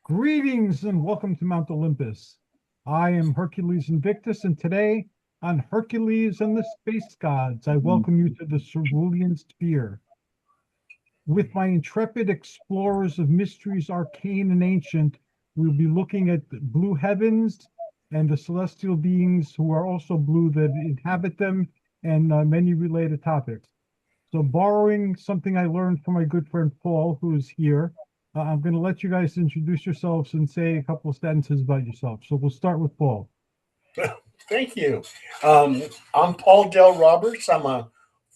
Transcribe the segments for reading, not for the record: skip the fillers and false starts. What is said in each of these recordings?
Greetings and welcome to Mount Olympus. I am Hercules Invictus, and today on Hercules and the Space Gods, I welcome you to the Cerulean Sphere. With my intrepid explorers of mysteries arcane and ancient, we'll be looking at the blue heavens and the celestial beings who are also blue that inhabit them, and many related topics. So borrowing something I learned from my good friend Paul, who is here, I'm going to let you guys introduce yourselves and say a couple of sentences about yourself. So we'll start with Paul. Thank you. I'm Paul Del Roberts. I'm a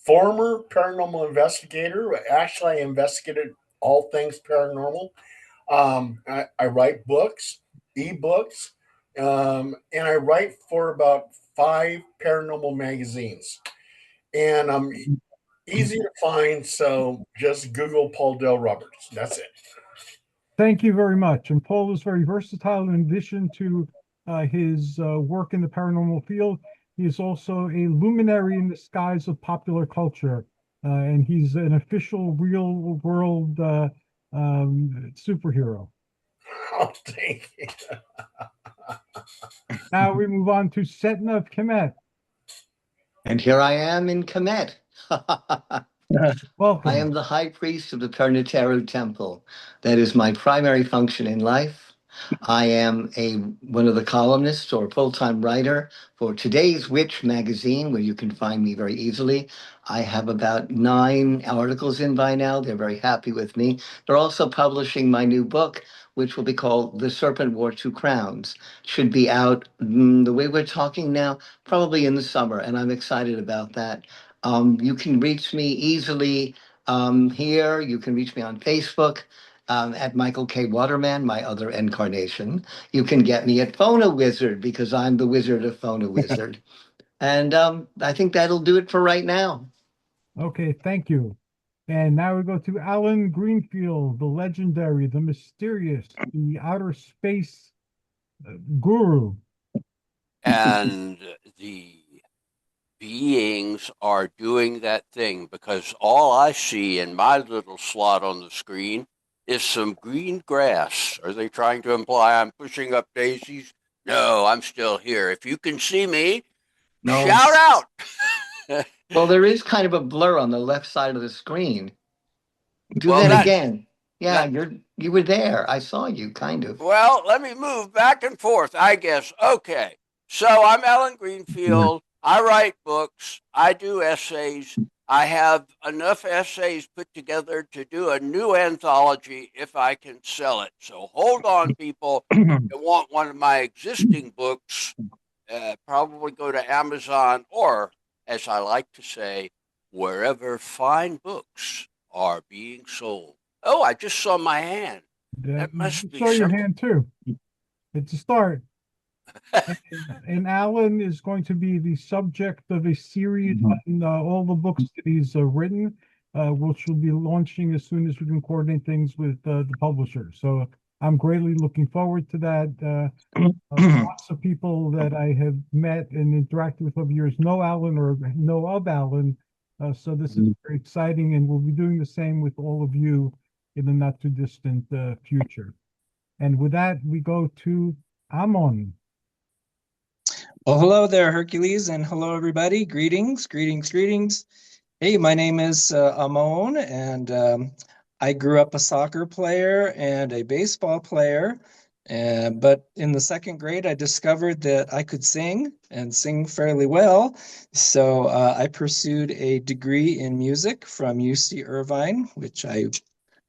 former paranormal investigator. Actually, I investigated all things paranormal. I write books, ebooks, and I write for about 5 paranormal magazines. And I'm easy to find, so just Google Paul Del Roberts. That's it. Thank you very much. And Paul is very versatile. In addition to his work in the paranormal field, he is also a luminary in the skies of popular culture. And he's an official real world superhero. Oh, thank you. Now we move on to Setna of Khemet. And here I am in Khemet. Welcome. I am the high priest of the Pernateru temple. That is my primary function in life. I am one of the columnists or full-time writer for Today's Witch magazine, where you can find me very easily. I have about 9 articles in by now. They're very happy with me. They're also publishing my new book, which will be called The Serpent Wore Two Crowns. Should be out the way we're talking now, probably in the summer, and I'm excited about that. You can reach me easily here. You can reach me on Facebook at Michael K. Waterman, my other incarnation. You can get me at Phono Wizard because I'm the wizard of Phono Wizard. And I think that'll do it for right now. Okay, thank you. And now we go to Alan Greenfield, the legendary, the mysterious, the outer space guru. And the beings are doing that thing because all I see in my little slot on the screen is some green grass. Are they trying to imply I'm pushing up daisies? No, I'm still here. If you can see me, shout out. Well, there is kind of a blur on the left side of the screen. Do that again. Yeah, you were there. I saw you, kind of. Well, let me move back and forth, I guess. Okay. So I'm Alan Greenfield. I write books. I do essays. I have enough essays put together to do a new anthology if I can sell it. So hold on, people. If you want one of my existing books, probably go to Amazon or, as I like to say, wherever fine books are being sold. Oh, I just saw my hand. That must be saw your hand too. It's a start. And Alan is going to be the subject of a series on all the books that he's written, which will be launching as soon as we can coordinate things with the publisher. So I'm greatly looking forward to that. Lots of people that I have met and interacted with over the years know Alan or know of Alan. So this is very exciting, and we'll be doing the same with all of you in the not too distant future. And with that, we go to Ammon. Well, hello there, Hercules, and hello, everybody. Greetings, greetings, greetings. Hey, my name is Ammon, and I grew up a soccer player and a baseball player. But in the 2nd grade, I discovered that I could sing and sing fairly well. So I pursued a degree in music from UC Irvine, which I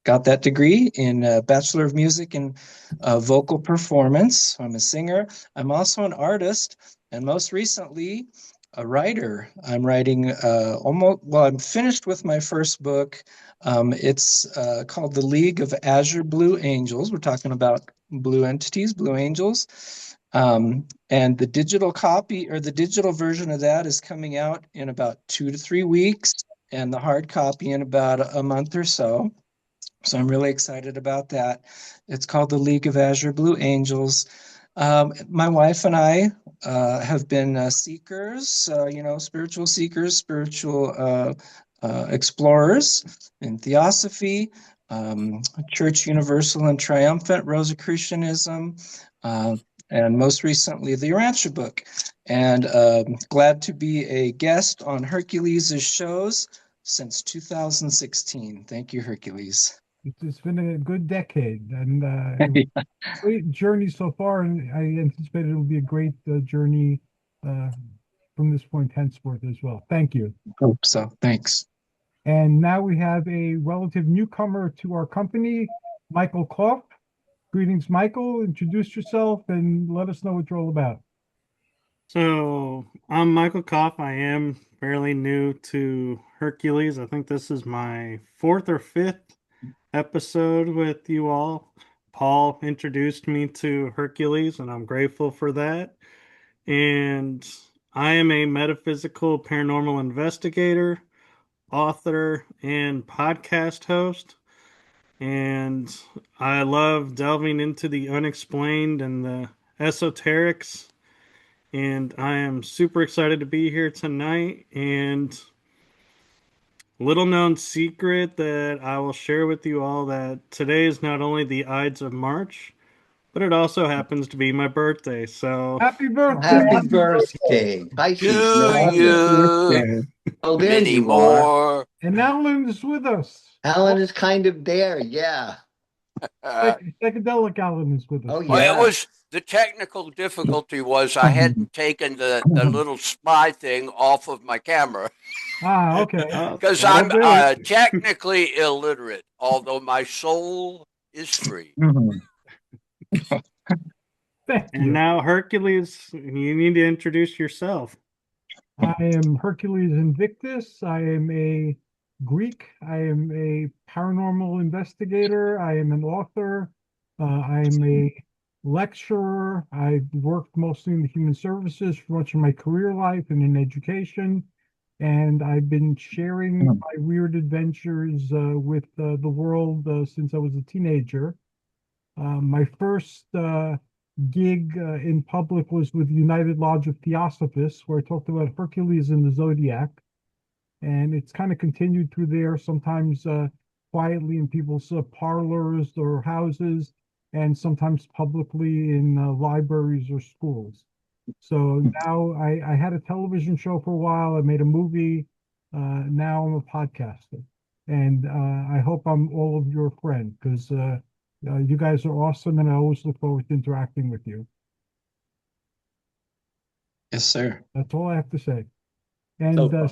got that degree in Bachelor of Music and Vocal Performance. I'm a singer. I'm also an artist, and most recently, a writer. I'm writing I'm finished with my first book. It's called The League of Azure Blue Angels. We're talking about blue entities, blue angels. And the digital copy or the digital version of that is coming out in about 2 to 3 weeks, and the hard copy in about a month or so. So I'm really excited about that. It's called The League of Azure Blue Angels. My wife and I have been seekers, spiritual seekers, spiritual explorers in theosophy. Church Universal and Triumphant, Rosicrucianism, and most recently the Urantia book. And glad to be a guest on Hercules' shows since 2016. Thank you, Hercules. It's been a good decade, and great journey so far, and I anticipate it'll be a great journey from this point henceforth as well. Thank you. Hope so. Thanks. And now we have a relative newcomer to our company, Michael Kopf. Greetings, Michael. Introduce yourself and let us know what you're all about. So I'm Michael Kopf. I am fairly new to Hercules. I think this is my 4th or 5th episode with you all. Paul introduced me to Hercules, and I'm grateful for that. And I am a metaphysical paranormal investigator, author, and podcast host. And I love delving into the unexplained and the esoterics. And I am super excited to be here tonight. And little known secret that I will share with you all, that today is not only the Ides of March, but it also happens to be my birthday. So Happy birthday! Happy birthday. Pisces, no To wonder. you, Oh, there many you are. more. And Alan is with us. Alan is kind of there, yeah. Psychedelic Alan is with us. Oh, yeah. Well, it was the technical difficulty was I hadn't taken the little spy thing off of my camera Ah, okay. because That'll I'm do it. technically illiterate, although my soul is free. Thank and you. now Hercules, you need to introduce yourself. I am Hercules Invictus. I am a Greek. I am a paranormal investigator. I am an author. I am a lecturer. I've worked mostly in the human services for much of my career life and in education. And I've been sharing my weird adventures with the world since I was a teenager. My first gig in public was with United Lodge of Theosophists, where I talked about Hercules and the Zodiac. And it's kind of continued through there, sometimes quietly in people's parlors or houses, and sometimes publicly in libraries or schools. So now I had a television show for a while. I made a movie. Now I'm a podcaster. And I hope I'm all of your friend, because you guys are awesome, and I always look forward to interacting with you. Yes, sir. That's all I have to say. And So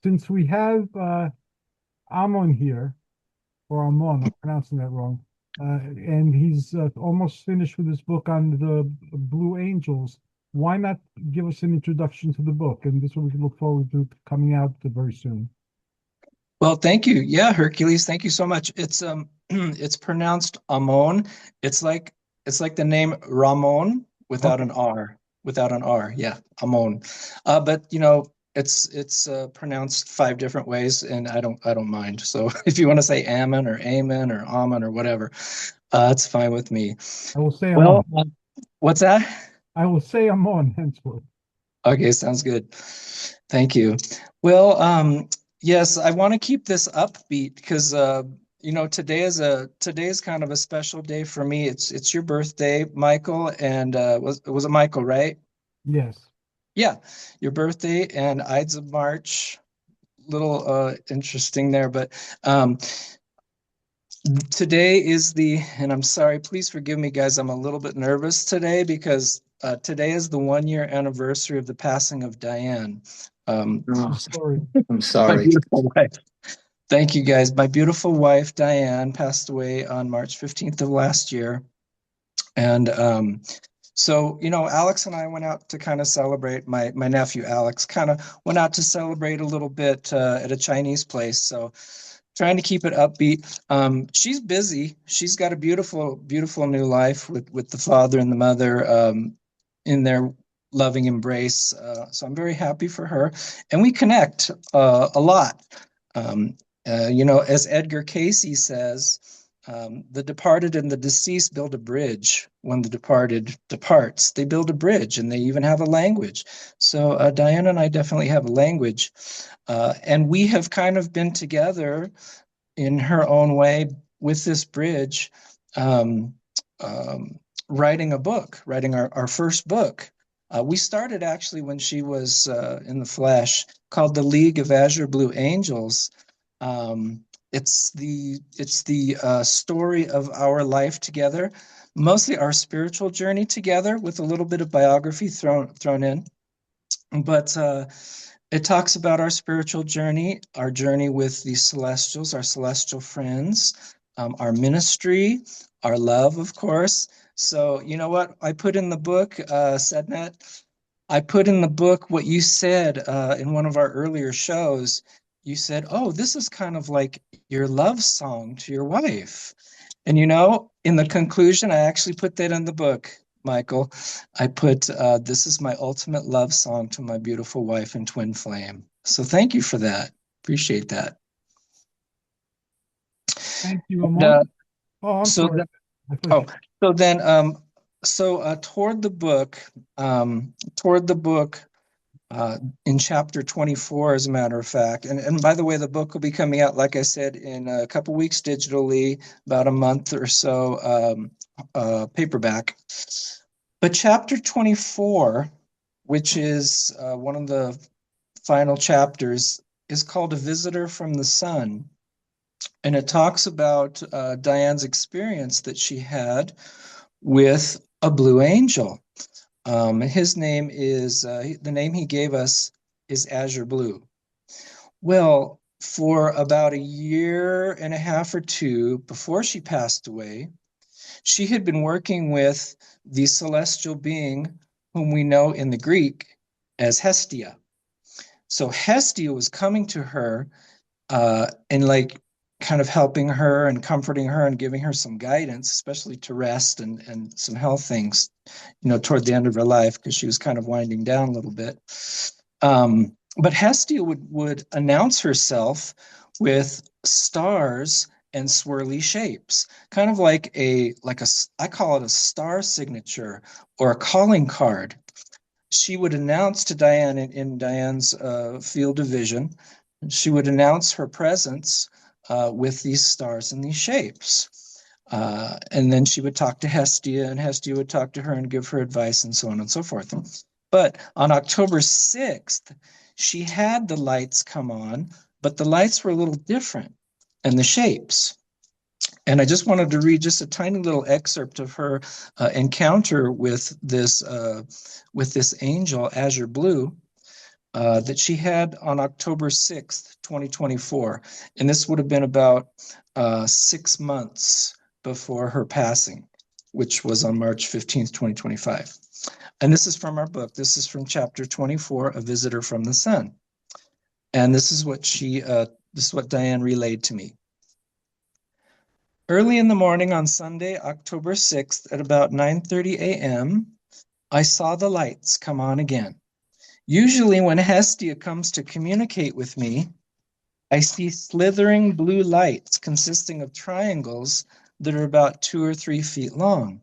since we have Ammon here, or Ammon, I'm pronouncing that wrong, and he's almost finished with his book on the Blue Angels, why not give us an introduction to the book? And this one we can look forward to coming out very soon. Well, thank you. Yeah, Hercules, thank you so much. It's it's pronounced Ammon. It's like the name Ramon without an R. Without an R. Yeah, Ammon. But you know, it's pronounced 5 different ways, and I don't mind. So if you want to say Ammon or Amen or Ammon or whatever, it's fine with me. I will say Well, Ammon. what's that? I will say Ammon henceforth. Okay, sounds good. Thank you. Well, yes, I want to keep this upbeat because you know, today is kind of a special day for me. It's your birthday, Michael, and was it Michael, right? Yes. Yeah, your birthday and Ides of March. Little interesting there, but today is and I'm sorry, please forgive me, guys. I'm a little bit nervous today because today is the 1-year anniversary of the passing of Diane. I'm Sorry. My sorry. beautiful wife. Thank you, guys. My beautiful wife, Diane, passed away on March 15th of last year. And so, you know, Alex and I went out to kind of celebrate, my nephew, Alex, kind of went out to celebrate a little bit at a Chinese place. So trying to keep it upbeat. She's busy. She's got a beautiful, beautiful new life with the father and the mother in their loving embrace. So I'm very happy for her. And we connect a lot. You know, as Edgar Casey says, the departed and the deceased build a bridge. When the departed departs, they build a bridge, and they even have a language. So Diana and I definitely have a language. And we have kind of been together in her own way with this bridge, um, writing a book, writing our first book. We started actually when she was in the flesh, called The League of Azure Blue Angels. It's the story of our life together, mostly our spiritual journey together, with a little bit of biography thrown in. But it talks about our spiritual journey, our journey with the celestials, our celestial friends, our ministry, our love, of course. So, you know what I put in the book, Setna? I put in the book what you said in one of our earlier shows. You said, oh, this is kind of like your love song to your wife. And, you know, in the conclusion, I actually put that in the book, Michael. I put, this is my ultimate love song to my beautiful wife and twin flame. So thank you for that. Appreciate that. Thank you, Ammon. I'm so sorry. Toward the book, in chapter 24, as a matter of fact, and by the way, the book will be coming out, like I said, in a couple weeks digitally, about a month or so paperback. But chapter 24, which is one of the final chapters, is called A Visitor from the Sun. And it talks about Diane's experience that she had with a blue angel. His name is, the name he gave us is Azure Blue. Well, for about a year and a half or two before she passed away, she had been working with the celestial being whom we know in the Greek as Hestia. So Hestia was coming to her and like kind of helping her and comforting her and giving her some guidance, especially to rest and some health things, you know, toward the end of her life, because she was kind of winding down a little bit. But Hestia would announce herself with stars and swirly shapes, kind of like I call it a star signature or a calling card. She would announce to Diane in Diane's field of vision, she would announce her presence with these stars and these shapes. And then she would talk to Hestia, and Hestia would talk to her and give her advice, and so on and so forth. But on October 6th, she had the lights come on, but the lights were a little different, and the shapes. And I just wanted to read just a tiny little excerpt of her encounter with this angel, Azure Blue, that she had on October 6th, 2024. And this would have been about 6 months before her passing, which was on March 15th, 2025. And this is from our book. This is from chapter 24, A Visitor from the Sun. And this is what Diane relayed to me. Early in the morning on Sunday, October 6th, at about 9:30 a.m., I saw the lights come on again. Usually when Hestia comes to communicate with me, I see slithering blue lights consisting of triangles that are about 2 or 3 feet long.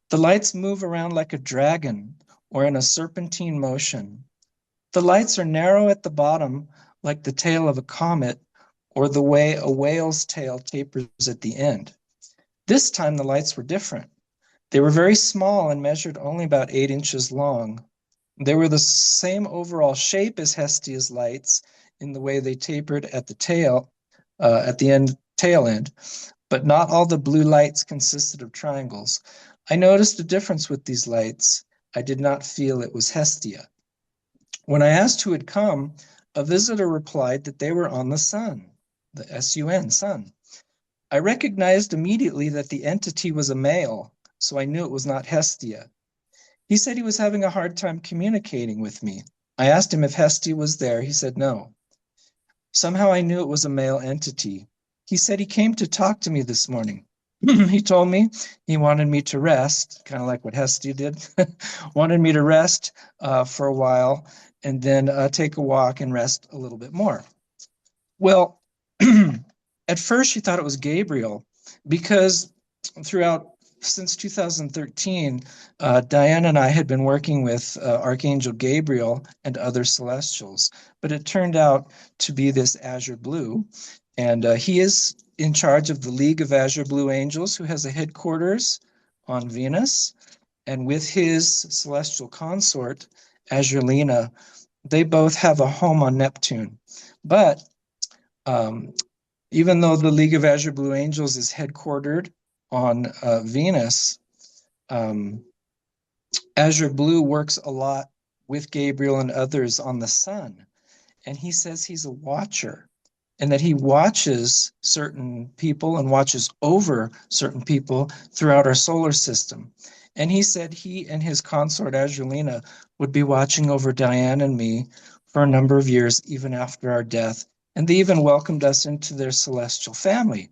The lights move around like a dragon or in a serpentine motion. The lights are narrow at the bottom, like the tail of a comet, or the way a whale's tail tapers at the end. This time the lights were different. They were very small and measured only about 8 inches long. They were the same overall shape as Hestia's lights in the way they tapered at the tail, tail end, but not all the blue lights consisted of triangles. I noticed a difference with these lights. I did not feel it was Hestia. When I asked who had come, a visitor replied that they were on the sun, the S-U-N, sun. I recognized immediately that the entity was a male, so I knew it was not Hestia. He said he was having a hard time communicating with me. I asked him if Hestia was there. He said no. Somehow I knew it was a male entity. He said he came to talk to me this morning. He told me he wanted me to rest, kind of like what Hestia did, wanted me to rest for a while and then take a walk and rest a little bit more. Well, at first she thought it was Gabriel because since 2013, Diane and I had been working with Archangel Gabriel and other celestials, but it turned out to be this Azure Blue, and he is in charge of the League of Azure Blue Angels, who has a headquarters on Venus. And with his celestial consort, Azurelina, they both have a home on Neptune. But even though the League of Azure Blue Angels is headquartered on Venus, Azure Blue works a lot with Gabriel and others on the sun. And he says he's a watcher and that he watches certain people and watches over certain people throughout our solar system. And he said he and his consort Azurelina would be watching over Diane and me for a number of years, even after our death. And they even welcomed us into their celestial family,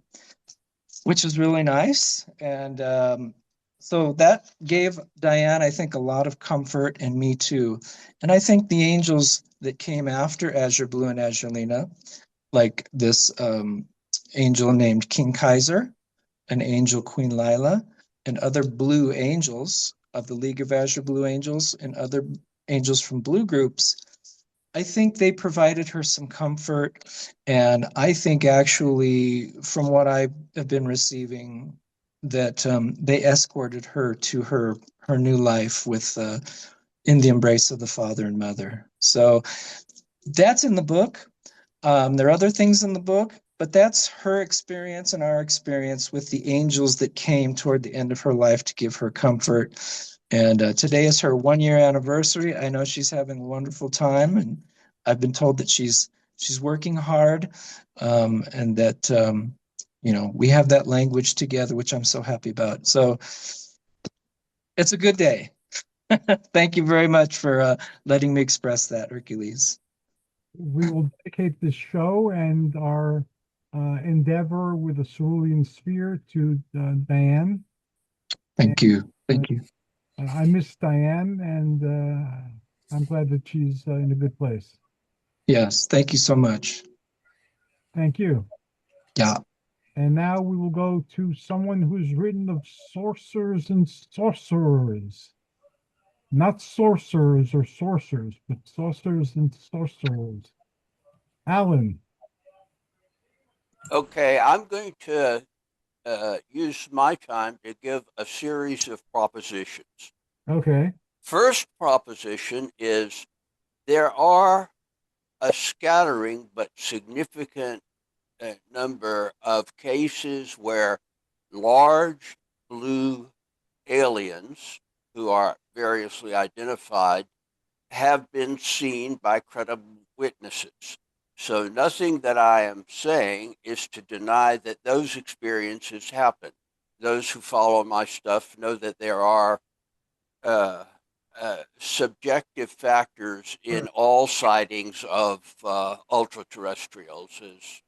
which is really nice. And so that gave Diane, I think, a lot of comfort, and me too. And I think the angels that came after Azure Blue and Azurelina, like this angel named King Kaiser, an angel Queen Lila, and other blue angels of the League of Azure Blue Angels and other angels from blue groups, I think they provided her some comfort. And I think actually, from what I have been receiving, that they escorted her to her new life with in the embrace of the father and mother. So that's in the book. There are other things in the book, but that's her experience and our experience with the angels that came toward the end of her life to give her comfort. And today is her 1-year anniversary. I know she's having a wonderful time, and I've been told that she's working hard, and that we have that language together, which I'm so happy about. So it's a good day. Thank you very much for letting me express that, Hercules. We will dedicate this show and our endeavor with the cerulean sphere to Diane. Thank you. Thank you. I miss Diane, and I'm glad that she's in a good place. Yes, thank you so much. Thank you. Yeah. And now we will go to someone who's written of sorcerers and sorcerers. Not sorcerers or sorcerers, but sorcerers and sorcerers. Alan. Okay, I'm going to use my time to give a series of propositions. Okay. First proposition is there are a scattering but significant number of cases where large blue aliens, who are variously identified, have been seen by credible witnesses. So nothing that I am saying is to deny that those experiences happen. Those who follow my stuff know that there are subjective factors in all sightings of ultra terrestrials, as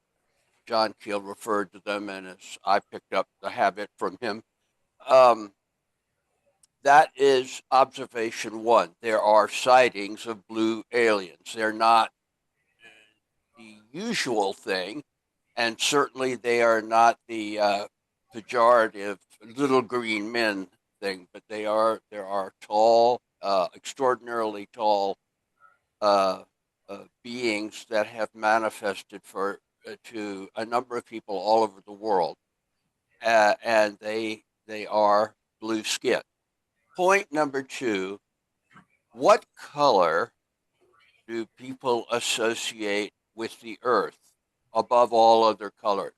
John Keel referred to them, and as I picked up the habit from him. That is observation one. There are sightings of blue aliens. They're not the usual thing, and certainly they are not the pejorative little green men thing, but there are tall, extraordinarily tall beings that have manifested to a number of people all over the world, and they are blue skin. Point number two: what color do people associate with the Earth above all other colors?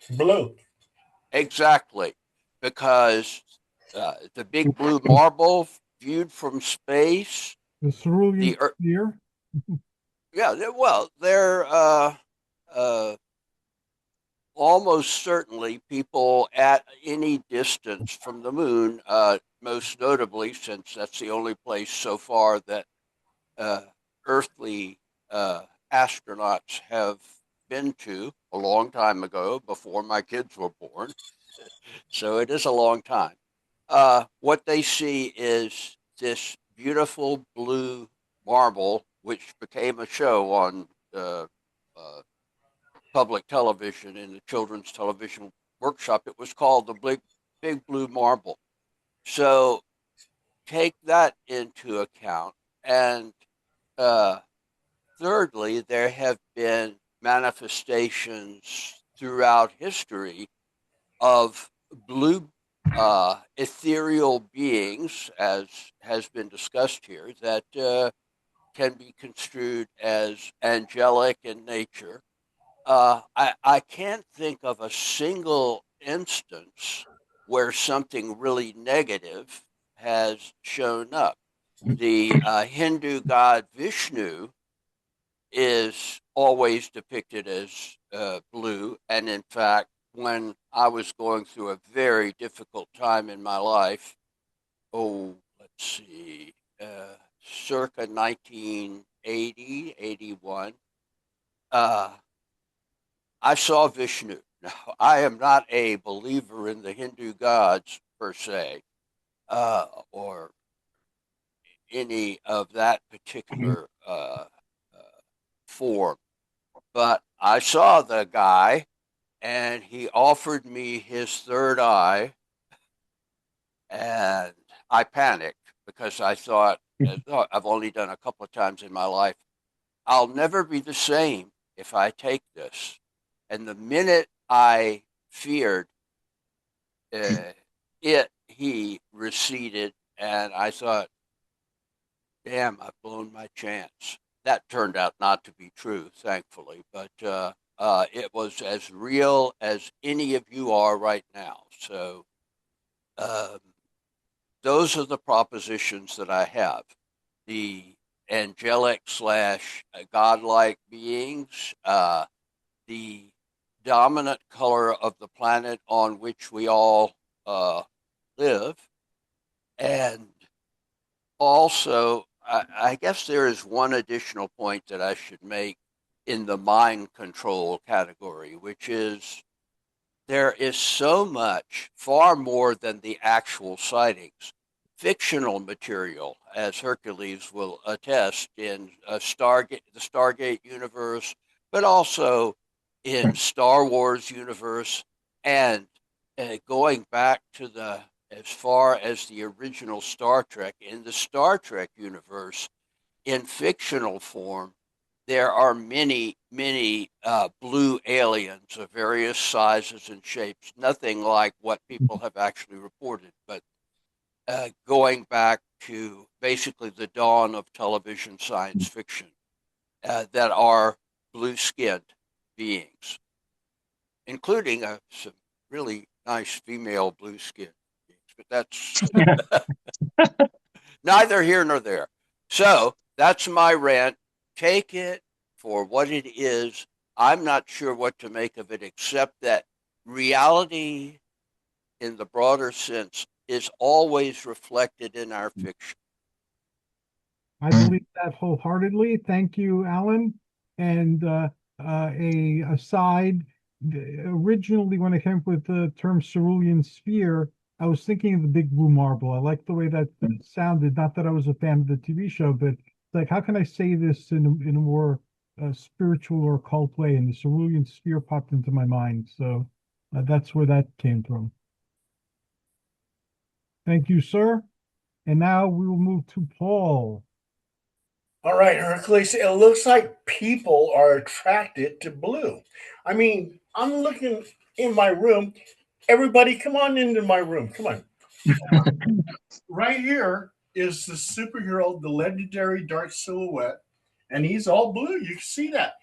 Blue. Exactly, because the big blue marble viewed from space, The cerulean the sphere. yeah, well, they're almost certainly people at any distance from the moon, most notably, since that's the only place so far that earthly astronauts have been to a long time ago, before my kids were born. So it is a long time. What they see is this beautiful blue marble, which became a show on uh, public television in the children's television workshop. It was called the Big Blue Marble. So take that into account. And thirdly, there have been manifestations throughout history of blue ethereal beings, as has been discussed here, that can be construed as angelic in nature. I can't think of a single instance where something really negative has shown up. The Hindu god Vishnu is always depicted as blue. And in fact, when I was going through a very difficult time in my life, let's see, circa 1980, 81, I saw Vishnu. Now, I am not a believer in the Hindu gods per se, or any of that particular form. But I saw the guy, and he offered me his third eye, and I panicked because I thought, I've only done a couple of times in my life, I'll never be the same if I take this. And the minute I feared he receded, and I thought, damn, I've blown my chance. That turned out not to be true, thankfully, but it was as real as any of you are right now. So those are the propositions that I have. The angelic / godlike beings, the dominant color of the planet on which we all live, and also, I guess there is one additional point that I should make in the mind control category, which is there is so much, far more than the actual sightings, fictional material, as Hercules will attest, in the Stargate universe, but also in Star Wars universe, and going back to as far as the original Star Trek, in the Star Trek universe, in fictional form, there are many, many blue aliens of various sizes and shapes, nothing like what people have actually reported, but going back to basically the dawn of television science fiction, that are blue-skinned beings, including some really nice female blue-skinned beings, but that's neither here nor there. So that's my rant. Take it for what it is. I'm not sure what to make of it, except that reality, in the broader sense, is always reflected in our fiction. I believe that wholeheartedly. Thank you, Alan. And a aside, originally when I came up with the term cerulean sphere, I was thinking of the big blue marble. I like the way that sounded. Not that I was a fan of the TV show, but like, how can I say this in a more spiritual or occult way? And the cerulean sphere popped into my mind. So that's where that came from. Thank you, sir. And now we will move to Paul. All right, Hercules, it looks like people are attracted to blue. I mean, I'm looking in my room. Everybody, come on into my room. Come on. Right here is the superhero, the legendary Dark Silhouette, and he's all blue. You can see that.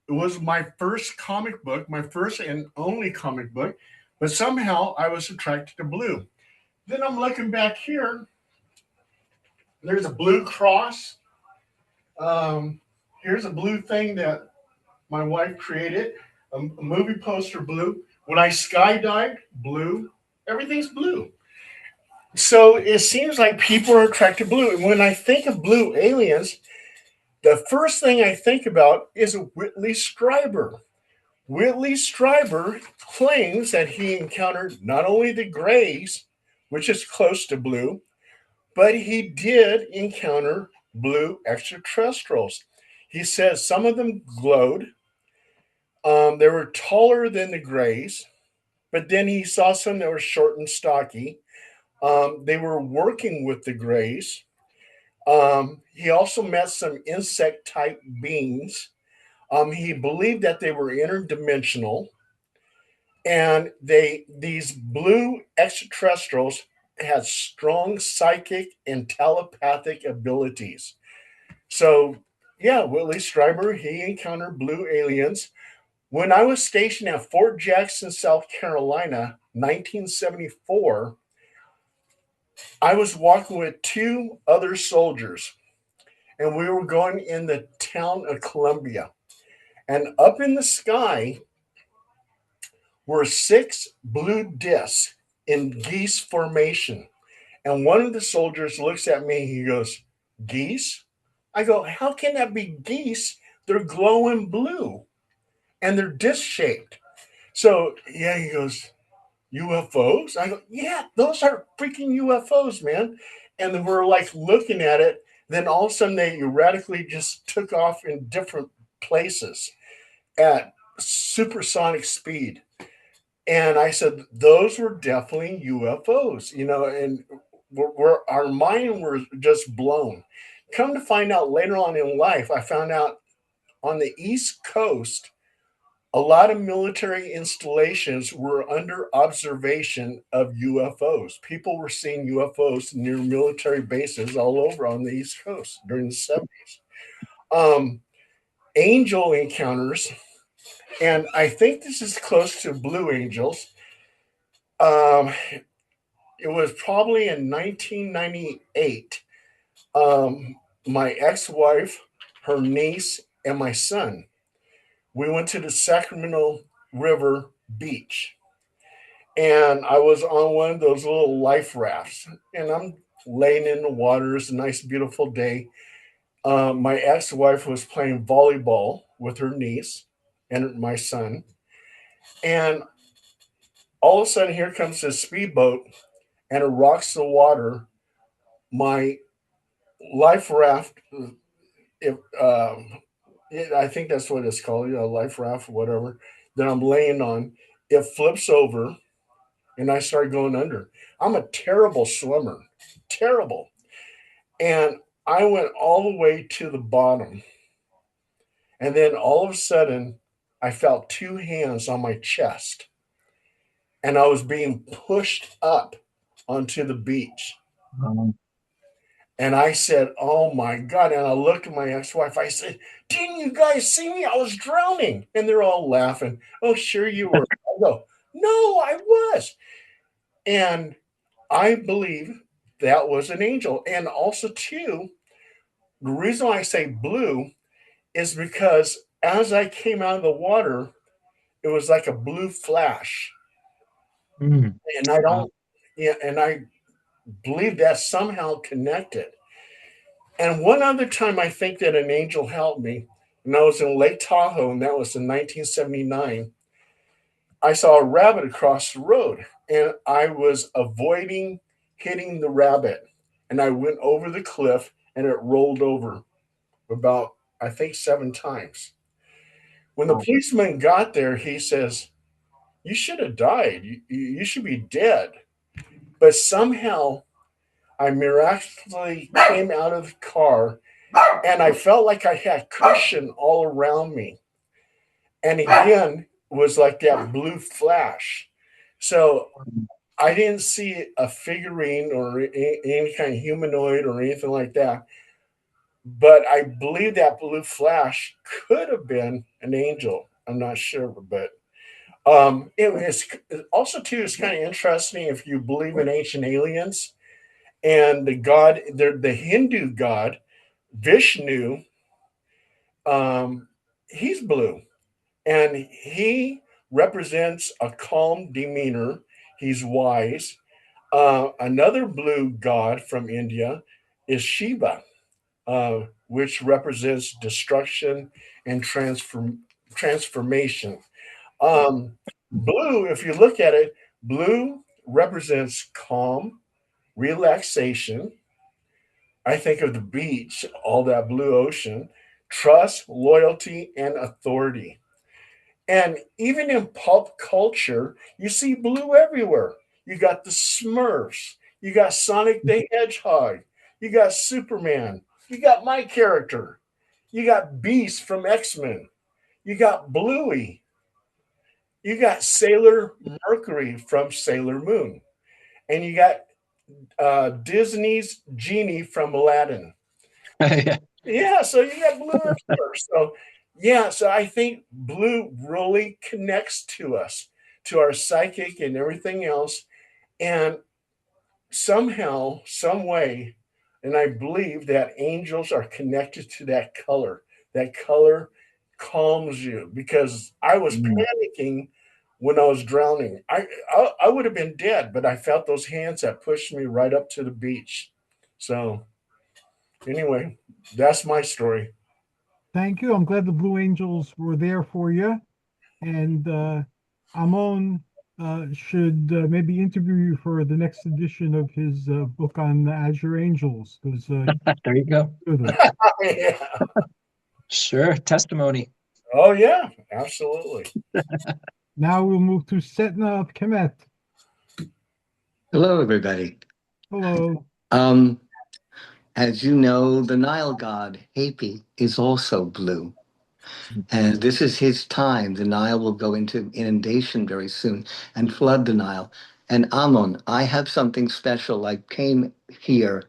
It was my first comic book, my first and only comic book, but somehow I was attracted to blue. Then I'm looking back here. There's a blue cross. Here's a blue thing that my wife created, a movie poster blue. When I skydived, blue. Everything's blue. So it seems like people are attracted to blue. And when I think of blue aliens, the first thing I think about is Whitley Strieber. Whitley Strieber claims that he encountered not only the grays, which is close to blue, but he did encounter blue extraterrestrials. He says some of them glowed. They were taller than the grays, but then he saw some that were short and stocky. They were working with the grays. He also met some insect type beings. He believed that they were interdimensional, and these blue extraterrestrials had strong psychic and telepathic abilities. So, yeah, Whitley Strieber, he encountered blue aliens. When I was stationed at Fort Jackson, South Carolina, 1974, I was walking with two other soldiers, and we were going in the town of Columbia. And up in the sky were six blue discs in geese formation. And one of the soldiers looks at me, he goes, "Geese?" I go, "How can that be geese? They're glowing blue and they're disc shaped." So, yeah, he goes, "UFOs?" I go, "Yeah, those are freaking UFOs, man." And then we're like looking at it. Then all of a sudden they erratically just took off in different places at supersonic speed. And I said, those were definitely UFOs, and our mind were just blown. Come to find out later on in life, I found out on the East Coast, a lot of military installations were under observation of UFOs. People were seeing UFOs near military bases all over on the East Coast during the 70s. Angel encounters, and I think this is close to Blue Angels. Um, it was probably in 1998. My ex wife, her niece, and my son, we went to the Sacramento River beach. And I was on one of those little life rafts. And I'm laying in the water. It's a nice, beautiful day. My ex wife was playing volleyball with her niece and my son. And all of a sudden, here comes this speedboat and it rocks the water. My life raft, if I think that's what it's called, life raft or whatever, that I'm laying on, it flips over and I start going under. I'm a terrible swimmer, terrible. And I went all the way to the bottom. And then all of a sudden, I felt two hands on my chest and I was being pushed up onto the beach. And I said, "Oh my God." And I looked at my ex wife. I said, "Didn't you guys see me? I was drowning." And they're all laughing. "Oh, sure you were." I go, "No, I was." And I believe that was an angel. And also, too, the reason why I say blue is because as I came out of the water, it was like a blue flash. Mm. And I don't, yeah, and I believe that's somehow connected. And one other time I think that an angel helped me, and I was in Lake Tahoe, and that was in 1979. I saw a rabbit across the road, and I was avoiding hitting the rabbit. And I went over the cliff, and it rolled over about, I think, 7 times. When the policeman got there, he says, "You should have died. You should be dead." But somehow I miraculously came out of the car and I felt like I had cushion all around me. And again, was like that blue flash. So I didn't see a figurine or any kind of humanoid or anything like that. But I believe that blue flash could have been an angel. I'm not sure, but it was also too. It's kind of interesting if you believe in ancient aliens and the Hindu god Vishnu. He's blue, and he represents a calm demeanor. He's wise. Another blue god from India is Shiva, which represents destruction and transformation. Blue, if you look at it, blue represents calm, relaxation. I think of the beach, all that blue ocean, trust, loyalty, and authority. And even in pop culture, you see blue everywhere. You got the Smurfs, you got Sonic the Hedgehog, you got Superman, you got my character, you got Beast from X Men. You got Bluey. You got Sailor Mercury from Sailor Moon. And you got Disney's Genie from Aladdin. Yeah. Yeah, so you got blue everywhere. So yeah, so I think blue really connects to us, to our psychic and everything else. And somehow, some way, and I believe that angels are connected to that color. That color calms you because I was panicking when I was drowning. I would have been dead, but I felt those hands that pushed me right up to the beach. So anyway, that's my story. Thank you. I'm glad the Blue Angels were there for you. And Ammon should maybe interview you for the next edition of his book on the Azure Angels, because There you go. Yeah. Sure. Testimony. Oh yeah, absolutely. now we'll move to Setna of Khemet. Hello, everybody. Hello. As you know, the Nile god, Hapi, is also blue. And this is his time. The Nile will go into inundation very soon and flood the Nile. And Ammon, I have something special. I came here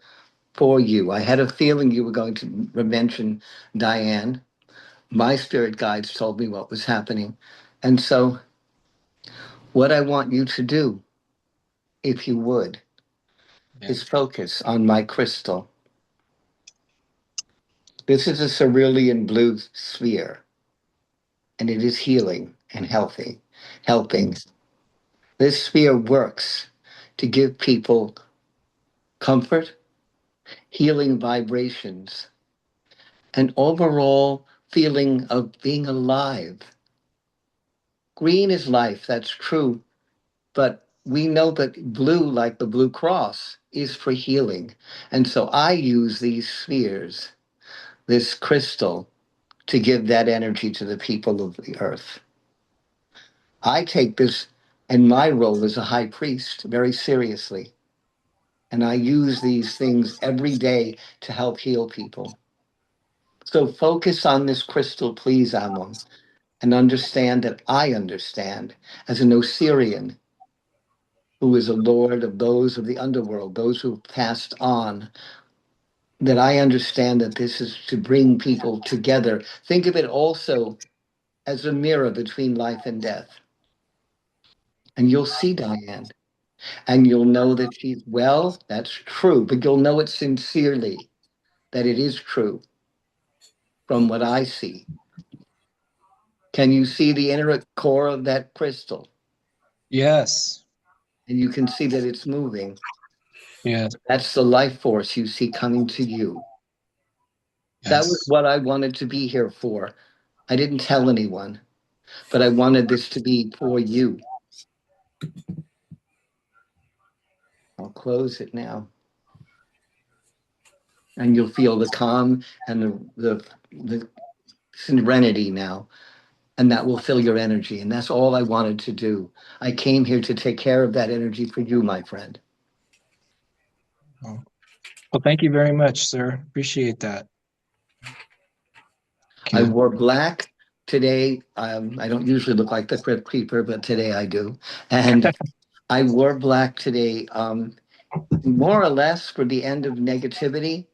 for you. I had a feeling you were going to mention Diane. My spirit guides told me what was happening. And so, what I want you to do, if you would, is focus on my crystal. This is a cerulean blue sphere, and it is healing and helping. This sphere works to give people comfort, healing vibrations, an overall feeling of being alive. Green is life, that's true, but we know that blue, like the Blue Cross, is for healing. And so I use these spheres, this crystal, to give that energy to the people of the earth. I take this and my role as a high priest very seriously. And I use these things every day to help heal people. So focus on this crystal, please, Ammon, and understand that I understand as an Osirian who is a lord of those of the underworld, those who have passed on, that I understand that this is to bring people together. Think of it also as a mirror between life and death. And you'll see Diane, and you'll know that she's well, that's true, but you'll know it sincerely, that it is true from what I see. Can you see the inner core of that crystal? Yes. And you can see that it's moving. Yes. That's the life force you see coming to you. That was Yes. what I wanted to be here for. I didn't tell anyone, but I wanted this to be for you. I'll close it now. And you'll feel the calm and the serenity now. And that will fill your energy. And that's all I wanted to do. I came here to take care of that energy for you, my friend. Well, thank you very much, sir. Appreciate that. I wore black today. I don't usually look like the Crypt Keeper, but today I do. And I wore black today, more or less for the end of negativity.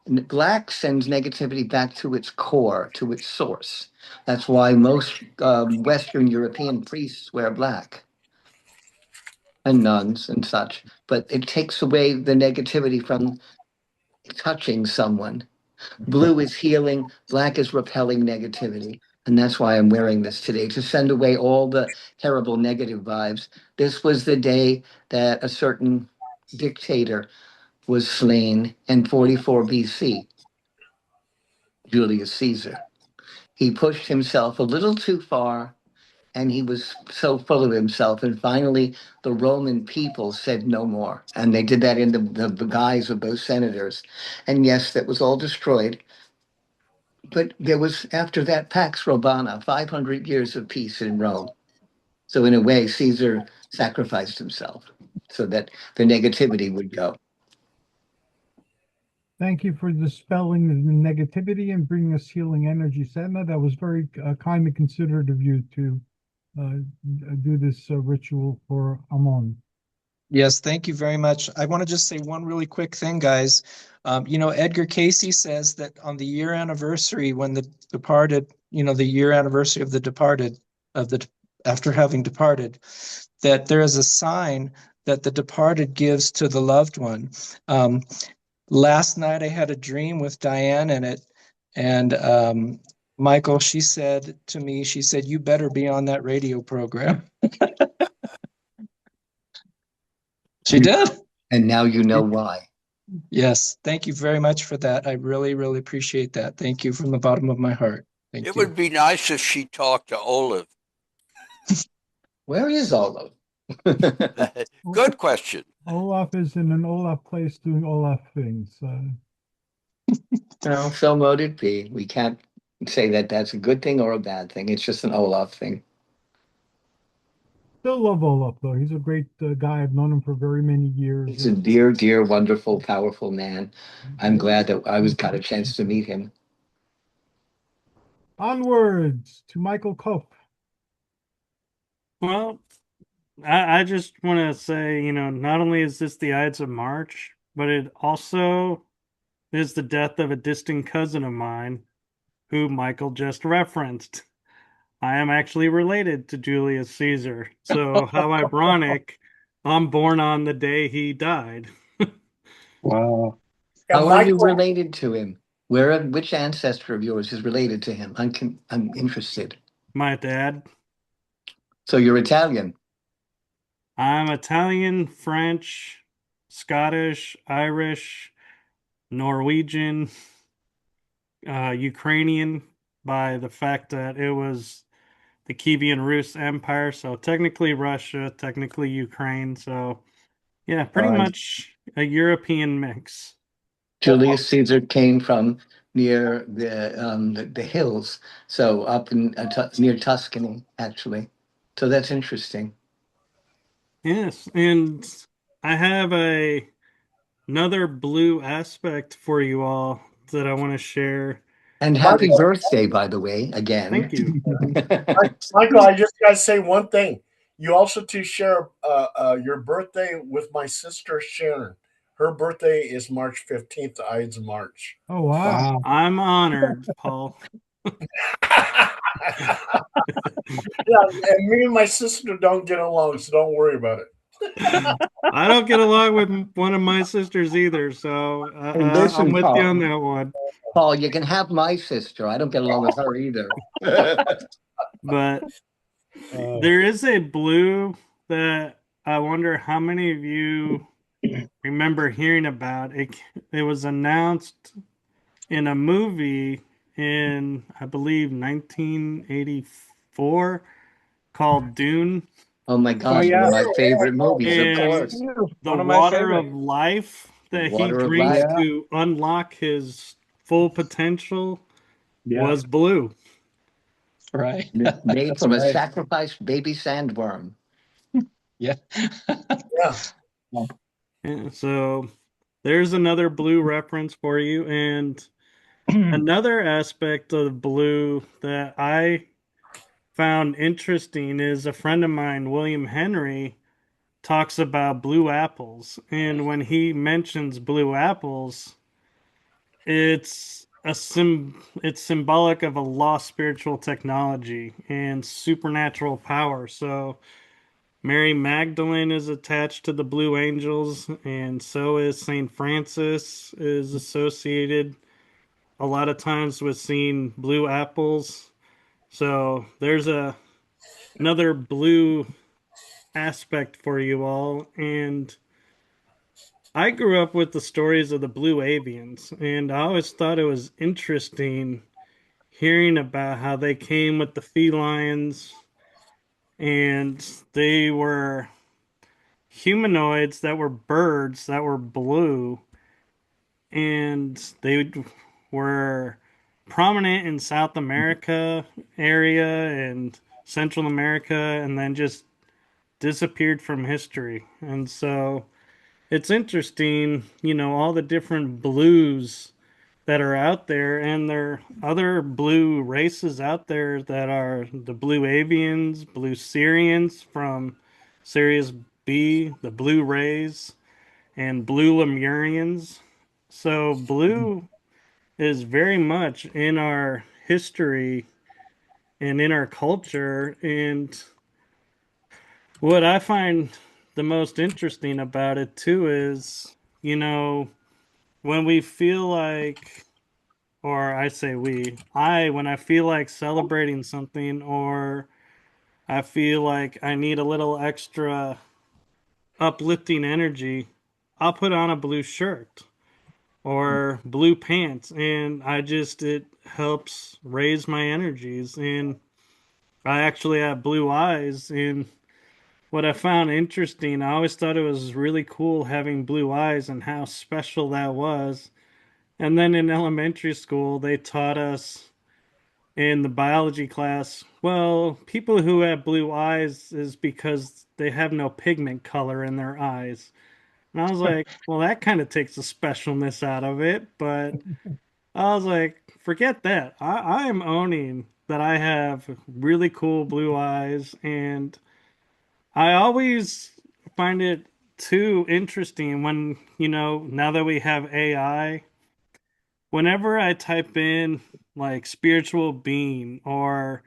Black sends negativity back to its core, to its source. That's why most Western European priests wear black and nuns and such. But it takes away the negativity from touching someone. Blue is healing, black is repelling negativity. And that's why I'm wearing this today, to send away all the terrible negative vibes. This was the day that a certain dictator was slain in 44 BC, Julius Caesar. He pushed himself a little too far, and he was so full of himself. And finally, the Roman people said no more. And they did that in the guise of those senators. And yes, that was all destroyed. But there was, after that, Pax Romana, 500 years of peace in Rome. So in a way, Caesar sacrificed himself so that the negativity would go. Thank you for dispelling the negativity and bringing us healing energy, Setna. That was very kind and considerate of you to do this ritual for Ammon. Yes, thank you very much. I want to just say one really quick thing, guys. Edgar Casey says that on the year anniversary when the departed, the year anniversary of the departed, after having departed, that there is a sign that the departed gives to the loved one. Last night I had a dream with Diane in it, and Michael, she said to me, she said, "You better be on that radio program." She did. And now you know why. Yes, thank you very much for that. I really, really appreciate that. Thank you from the bottom of my heart. Thank It you. would be nice if she talked to Olive. Where is Olive? Good question. Olaf is in an Olaf place doing Olaf things. No, so mote it be. We can't say that that's a good thing or a bad thing. It's just an Olaf thing. Still love Olaf, though. He's a great guy. I've known him for very many years. He's a dear, dear, wonderful, powerful man. I'm glad that I got a chance to meet him. Onwards to Michael Kopf. Well, I just want to say, not only is this the Ides of March, but it also is the death of a distant cousin of mine who Michael just referenced. I am actually related to Julius Caesar. So how ironic, I'm born on the day he died. Wow. Yeah, How are you Michael, related to him? Which ancestor of yours is related to him? I'm interested. My dad. So you're Italian. I'm Italian, French, Scottish, Irish, Norwegian, Ukrainian by the fact that it was the Kievan Rus Empire. So technically Russia, technically Ukraine. So yeah, pretty much a European mix. Julius Caesar came from near the hills, so up in near Tuscany, actually. So that's interesting. Yes, and I have another blue aspect for you all that I want to share. And happy birthday, by the way, again. Thank you. Michael, I just got to say one thing. You also to share your birthday with my sister Sharon. Her birthday is March 15th, the Ides of March. Oh, wow. Wow. I'm honored, Paul. Yeah, and me and my sister don't get along, so don't worry about it. I don't get along with one of my sisters either, so Hey, listen, I'm with you Paul. on that one. Paul, you can have my sister. I don't get along with her either. But there is a blue that I wonder how many of you remember hearing about. It was announced in a movie in, I believe, 1984 called Dune. Oh my God, Oh, yeah. one of my favorite movies, of And course. the One of my water favorite. of life that he Water of drinks life. to unlock his full potential Yeah. was blue. Right. Made from a right. sacrificed baby sandworm. Yeah. Yeah. And so there's another blue reference for you. And another aspect of blue that I found interesting is a friend of mine, William Henry, talks about blue apples. And when he mentions blue apples, it's it's symbolic of a lost spiritual technology and supernatural power. So Mary Magdalene is attached to the Blue Angels, and so is Saint Francis is associated a lot of times with seeing blue apples. So there's another blue aspect for you all. And I grew up with the stories of the blue avians, and I always thought it was interesting hearing about how they came with the felines, and they were humanoids that were birds that were blue, and they were prominent in South America area and Central America, and then just disappeared from history. And so it's interesting, all the different blues that are out there, and there are other blue races out there that are the blue avians, blue Syrians from Sirius B, the blue rays, and blue Lemurians. So blue is very much in our history and in our culture. And what I find the most interesting about it too is, when we feel like, or I say when I feel like celebrating something, or I feel like I need a little extra uplifting energy, I'll put on a blue shirt or blue pants, and it helps raise my energies. And I actually have blue eyes, and what I found interesting, I always thought it was really cool having blue eyes and how special that was. And then in elementary school, they taught us in the biology class, well, people who have blue eyes is because they have no pigment color in their eyes. And I was like, well, that kind of takes the specialness out of it. But I was like, forget that. I am owning that I have really cool blue eyes. And I always find it too interesting when, now that we have AI, whenever I type in like spiritual being or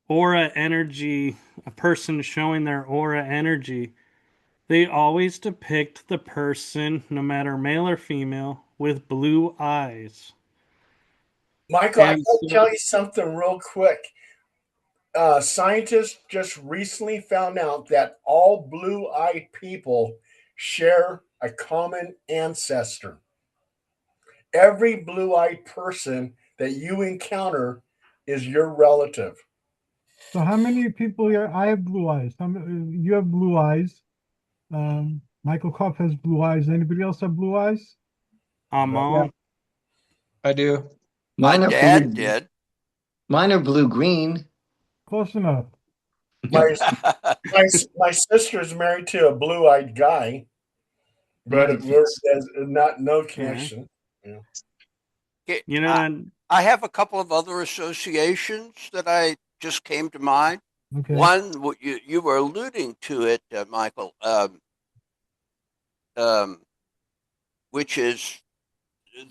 aura energy, a person showing their aura energy, they always depict the person, no matter male or female, with blue eyes. Michael, I And got to so, tell you something real quick. Scientists just recently found out that all blue eyed people share a common ancestor. Every blue eyed person that you encounter is your relative. So how many people here? I have blue eyes. You have blue eyes. Michael Kopf has blue eyes. Anybody else have blue eyes? Yeah, Ammon. I do. My Mine are dad blue. did. Mine are blue green. Close enough. My my sister's married to a blue eyed guy, but Nice. there's not no Okay. connection. Yeah. I, And I have a couple of other associations that I just came to mind. Okay. One, you were alluding to it, Michael, um, which is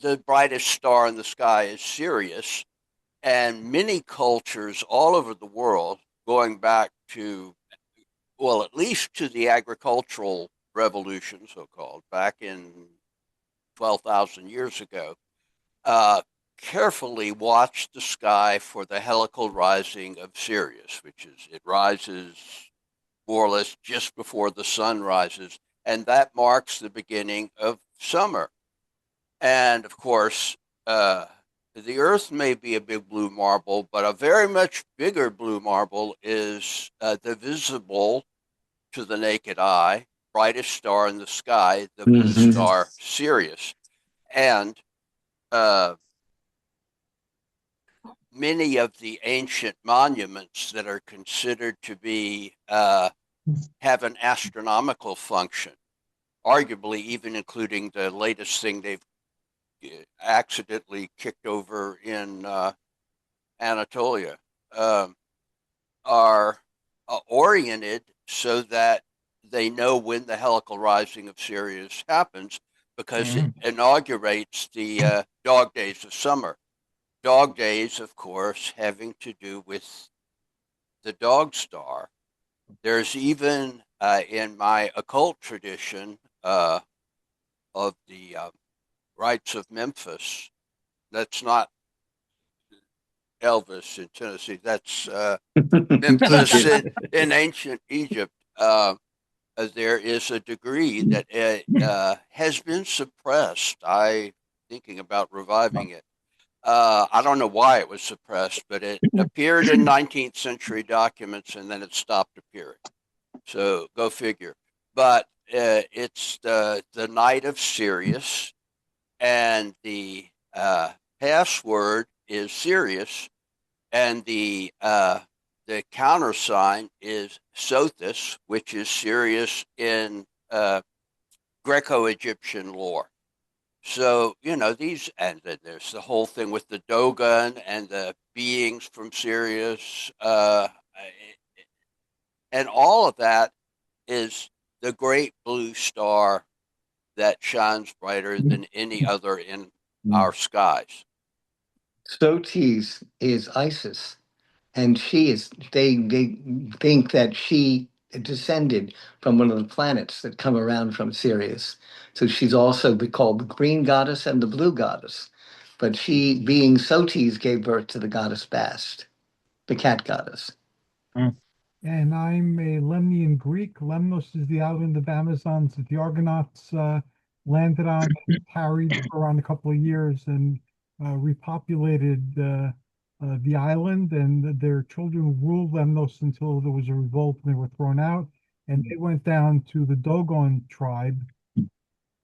the brightest star in the sky is Sirius, and many cultures all over the world, going back to, well, at least to the agricultural revolution, so called, back in 12,000 years ago, uh, carefully watched the sky for the helical rising of Sirius, which is it rises more or less just before the sun rises, and that marks the beginning of summer. And of course, uh, the Earth may be a big blue marble, but a very much bigger blue marble is the visible to the naked eye brightest star in the sky, the blue Hmm. star Sirius. And uh, many of the ancient monuments that are considered to be have an astronomical function, arguably even including the latest thing they've accidentally kicked over in Anatolia, um, are oriented so that they know when the helical rising of Sirius happens because it inaugurates the dog days of summer. Dog days, of course, having to do with the dog star. There's even in my occult tradition of the rites of Memphis, that's not Elvis in Tennessee, that's Memphis in ancient Egypt. There is a degree that has been suppressed. I thinking about reviving it. I don't know why it was suppressed, but it appeared in 19th century documents and then it stopped appearing. So go figure. But it's the night of Sirius, and the password is Sirius, and the countersign is Sothis, which is Sirius in Greco-Egyptian lore. So, these, and then there's the whole thing with the Dogon and the beings from Sirius. And all of that is the great blue star that shines brighter than any other in our skies. Sotis is Isis, and they think that she descended from one of the planets that come around from Sirius. So she's also called the green goddess and the blue goddess. But she, being Sotis, gave birth to the goddess Bast, the cat goddess. And I'm a Lemnian Greek. Lemnos is the island of Amazons that the Argonauts landed on, tarried for around a couple of years, and repopulated the island. And their children ruled Lemnos until there was a revolt and they were thrown out. And they went down to the Dogon tribe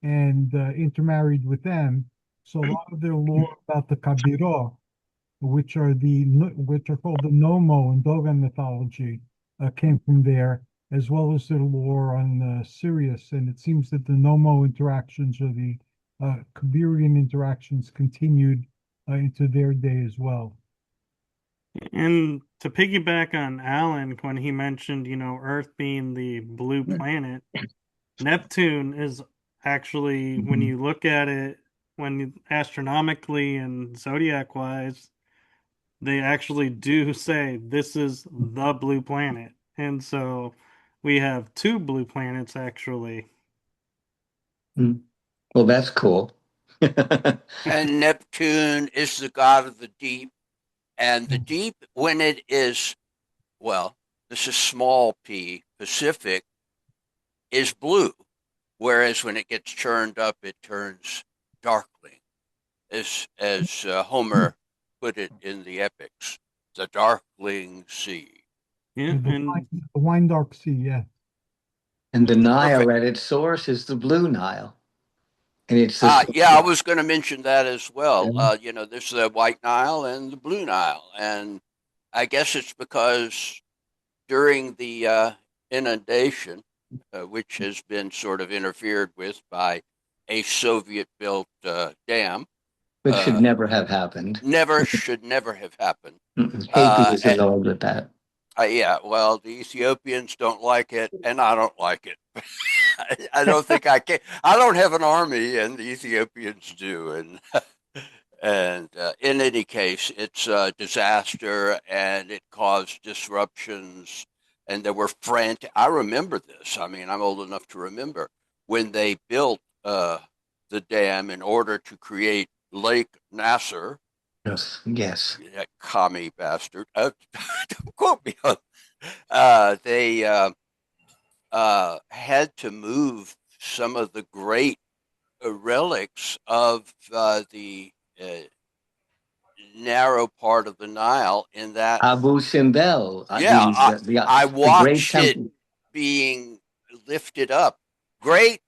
and intermarried with them. So a lot of their lore about the Kabiro, which are called the Nomo in Dogon mythology, came from there, as well as their lore on Sirius. And it seems that the Nomo interactions or the Kabirian interactions continued into their day as well. And to piggyback on Alan, when he mentioned, Earth being the blue planet, Neptune is actually, when you look at it, astronomically and zodiac wise, they actually do say this is the blue planet. And so we have two blue planets actually. Well, that's cool. And Neptune is the god of the deep. And the deep, when it is, well, this is small p, Pacific, is blue. Whereas when it gets churned up, it turns darkling, as Homer put it in the epics, the darkling sea. Yeah, The wine dark sea, yeah. And the Nile at its source is the Blue Nile. And it's yeah, I was going to mention that as well. There's the White Nile and the Blue Nile. And I guess it's because during the inundation, which has been sort of interfered with by a Soviet-built dam, which should never have happened. Should never have happened. KP is annoyed with that. Yeah, well, the Ethiopians don't like it, and I don't like it. I don't think I can. I don't have an army, and the Ethiopians do. And in any case, it's a disaster, and it caused disruptions. And there were frantic. I remember this. I mean, I'm old enough to remember when they built the dam in order to create Lake Nasser. Yes. That commie bastard. Don't quote me on. They had to move some of the great relics of the narrow part of the Nile in that Abu Simbel. I watched it being lifted up. Great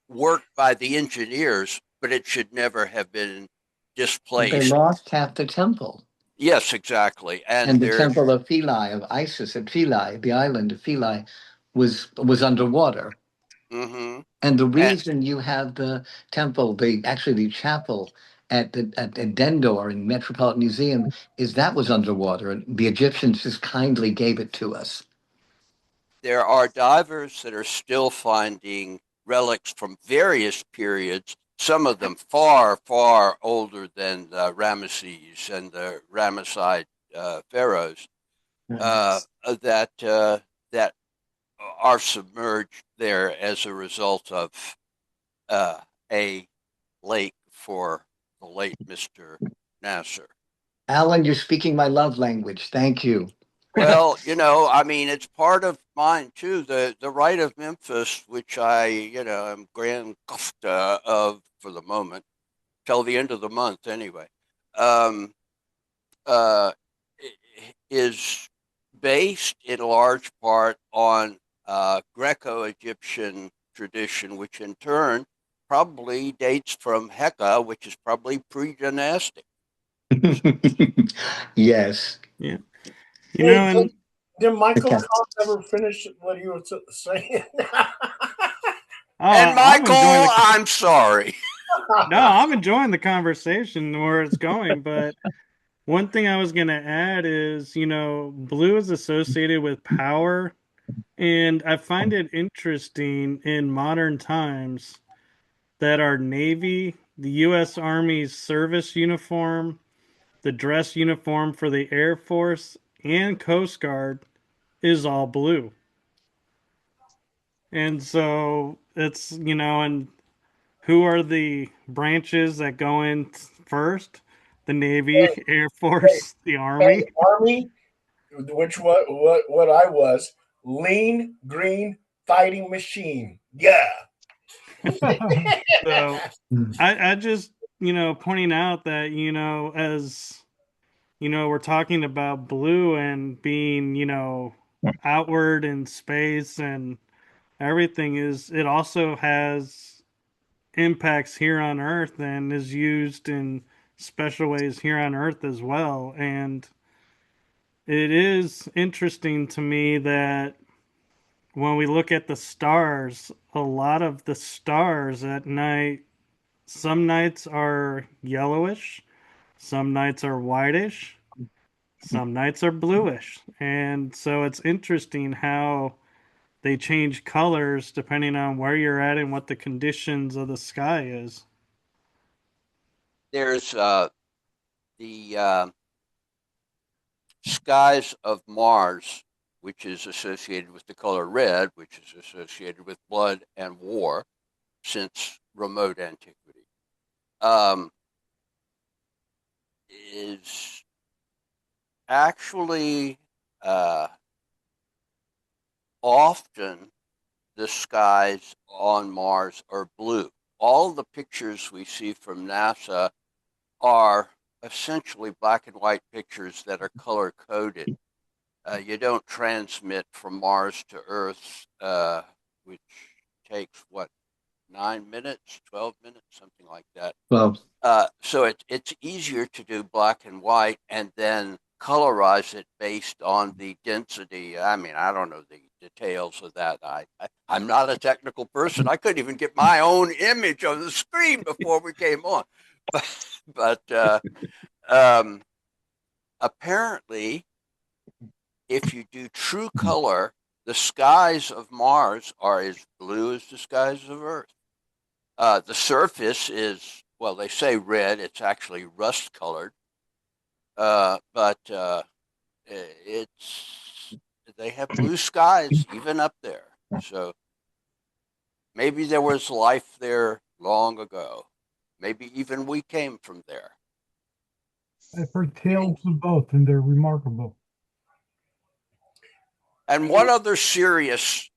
work by the engineers, but it should never have been displaced. They lost half the temple. Yes, exactly. And the temple of Philae, of Isis at Philae, the island of Philae, was underwater. Mm-hmm. And the reason you have the temple, the chapel at Dendor in Metropolitan Museum, is that was underwater, and the Egyptians just kindly gave it to us. There are divers that are still finding relics from various periods, some of them far, far older than Ramesses and the Ramesside pharaohs, that are submerged there as a result of a lake for the late Mr. Nasser. Alan, you're speaking my love language. Thank you. Well, I mean, it's part of mine too. The Rite of Memphis, which I, am grand Kopf of for the moment, till the end of the month anyway, is based in large part on Greco-Egyptian tradition, which in turn probably dates from Heka, which is probably pre-dynastic. Yes. Yeah. Did Michael Kopf ever finish what he was saying? And I'm Michael, enjoying the, I'm sorry. no, I'm enjoying the conversation where it's going. But one thing I was going to add is, blue is associated with power. And I find it interesting in modern times that our Navy, the U.S. Army's service uniform, the dress uniform for the Air Force, and Coast Guard is all blue. And so it's, and who are the branches that go in first? The Navy, Hey, Air hey, Force, the hey, Army. Army, which what I was, lean green fighting machine. Yeah. So I just, pointing out that, as, we're talking about blue and being, outward in space and everything it also has impacts here on Earth and is used in special ways here on Earth as well. And it is interesting to me that when we look at the stars, a lot of the stars at night, some nights are yellowish, some nights are whitish, some nights are bluish. And so it's interesting how they change colors depending on where you're at and what the conditions of the sky is. There's the skies of Mars, which is associated with the color red, which is associated with blood and war since remote antiquity, is actually often the skies on Mars are blue. All the pictures we see from NASA are essentially black and white pictures that are color coded. You don't transmit from Mars to Earth, which takes what, 9 minutes, 12 minutes, something like that. Well, So it's easier to do black and white and then colorize it based on the density. I mean, I don't know the details of that. I'm not a technical person. I couldn't even get my own image on the screen before we came on. But apparently, if you do true color, the skies of Mars are as blue as the skies of Earth. The surface is, well, they say red. It's actually rust colored. But they have blue skies even up there. So maybe there was life there long ago. Maybe even we came from there. I've heard tales of both, and they're remarkable. And one other serious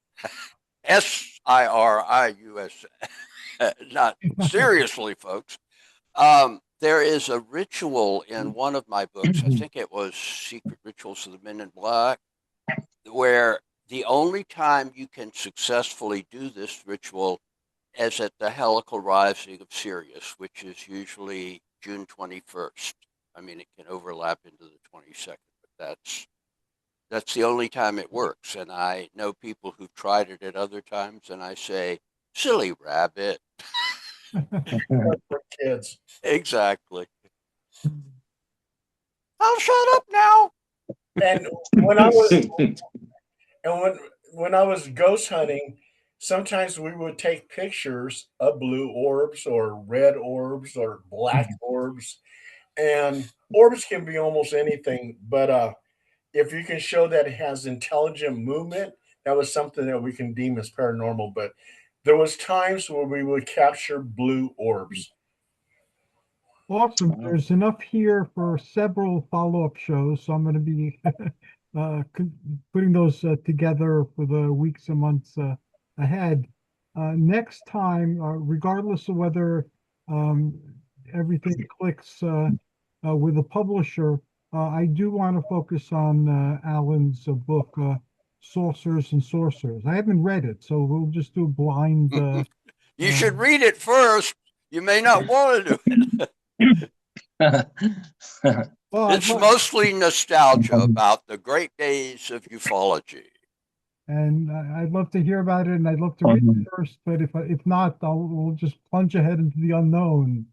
SIRIUS, not seriously, folks. There is a ritual in one of my books, I think it was Secret Rituals of the Men in Black, where the only time you can successfully do this ritual is at the helical rising of Sirius, which is usually June 21st. I mean, it can overlap into the 22nd, but that's the only time it works. And I know people who've tried it at other times, and I say, silly rabbit. For kids. Exactly. I'll shut up now. And when I was when I was ghost hunting, sometimes we would take pictures of blue orbs or red orbs or black orbs. And orbs can be almost anything, but if you can show that it has intelligent movement, that was something that we can deem as paranormal. But there was times where we would capture blue orbs. Awesome. Wow. There's enough here for several follow-up shows, so I'm going to be putting those together for the weeks and months ahead. Next time, regardless of whether everything clicks with a publisher, I do want to focus on Alan's book, Sorcerers and Sorcerers. I haven't read it, so we'll just do a blind. You should read it first. You may not want to do it. Well, It's mostly nostalgia about the great days of ufology. and I'd love to hear about it, and I'd love to read it first. But if not, we'll just plunge ahead into the unknown.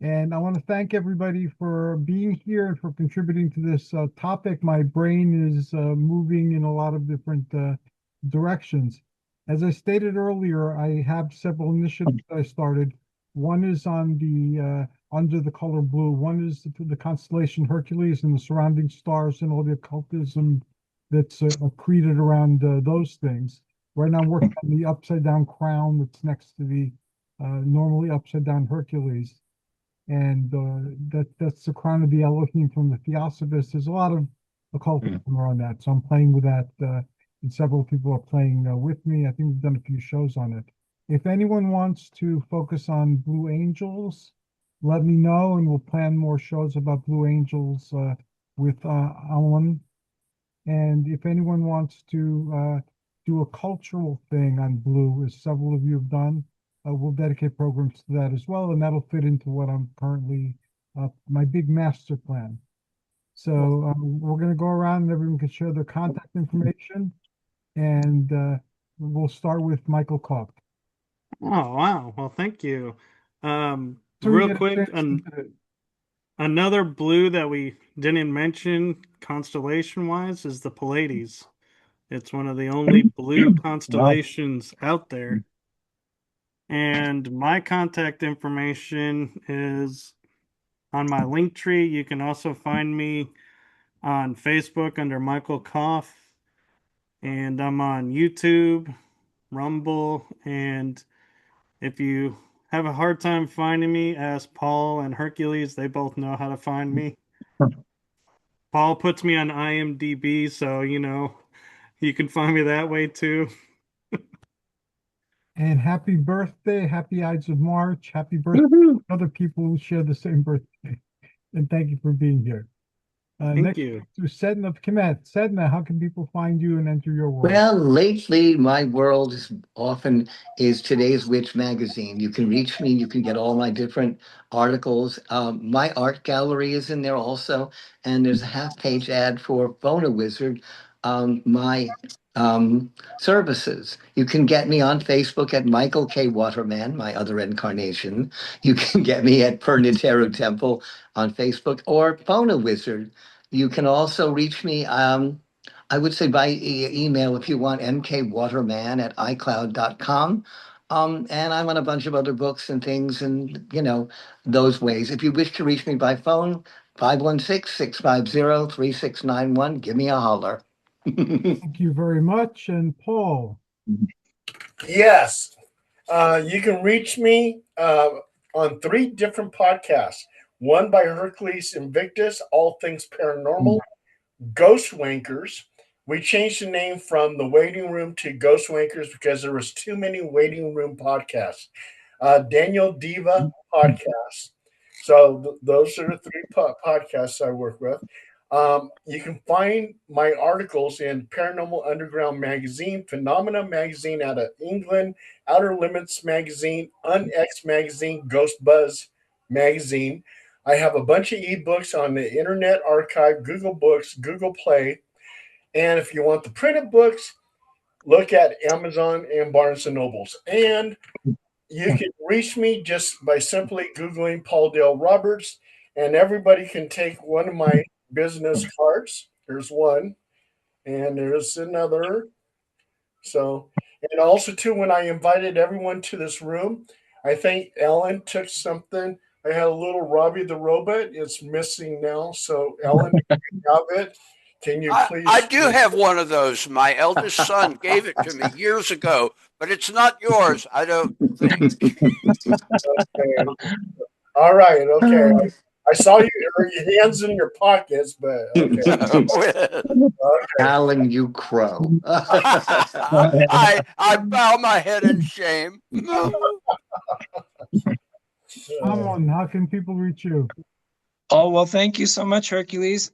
And I want to thank everybody for being here and for contributing to this topic. My brain is moving in a lot of different directions. As I stated earlier, I have several initiatives that I started. One is on the under the color blue. One is the constellation Hercules and the surrounding stars and all the occultism that's created around those things. Right now, I'm working on the upside down crown that's next to the normally upside down Hercules. And that's the crown of the Elohim from the Theosophists. There's a lot of occultism around that, so I'm playing with that, and several people are playing with me. I think we've done a few shows on it. If anyone wants to focus on Blue Angels, let me know, and we'll plan more shows about Blue Angels with Ammon. And if anyone wants to do a cultural thing on blue, as several of you have done, we'll dedicate programs to that as well, and that'll fit into what I'm currently, my big master plan. So we're going to go around and everyone can share their contact information, and we'll start with Michael Kopf. Oh, wow. Well, thank you. So Real quick, another blue that we didn't mention constellation-wise is the Pleiades. It's one of the only blue constellations out there. And my contact information is on my link tree. You can also find me on Facebook under Michael Kopf. And I'm on YouTube, Rumble, and if you have a hard time finding me, ask Paul and Hercules. They both know how to find me. Paul puts me on IMDb, so, you can find me that way too. And happy birthday, happy Ides of March, happy birthday to other people who share the same birthday. And thank you for being here. Thank you. To Setna of Khemet. Setna, how can people find you and enter your world? Well, lately my world is Today's Witch magazine. You can reach me. You can get all my different articles. My art gallery is in there also, and there's a half-page ad for Phone a Wizard, my services. You can get me on Facebook at Michael K. Waterman, my other incarnation. You can get me at Planetary Temple on Facebook or Phone a Wizard. You can also reach me. I would say by email if you want, mkwaterman@icloud.com. And I'm on a bunch of other books and things and, those ways. If you wish to reach me by phone, 516-650-3691. Give me a holler. Thank you very much. And Paul. Yes. You can reach me on 3 different podcasts. One by Hercules Invictus, All Things Paranormal, Ghost Wankers. We changed the name from The Waiting Room to Ghost Wankers because there was too many waiting room podcasts. Daniel Diva podcast. So those are the 3 podcasts I work with. You can find my articles in Paranormal Underground Magazine, Phenomena Magazine out of England, Outer Limits Magazine, UnX Magazine, Ghost Buzz Magazine. I have a bunch of ebooks on the Internet Archive, Google Books, Google Play. And if you want the printed books, look at Amazon and Barnes & Nobles. And you can reach me just by simply Googling Paul Dale Roberts, and everybody can take one of my business cards. There's one, and there's another. So, and also too, when I invited everyone to this room, I think Ellen took something. I had a little Robbie the Robot. It's missing now. So, Ellen, you have it. Can you please? I do have one of those. My eldest son gave it to me years ago, but it's not yours, I don't think. Okay. All right. Okay. I saw your hands in your pockets, but okay. Alan, you crow. I bow my head in shame. Ammon, how can people reach you? Oh, well, thank you so much, Hercules.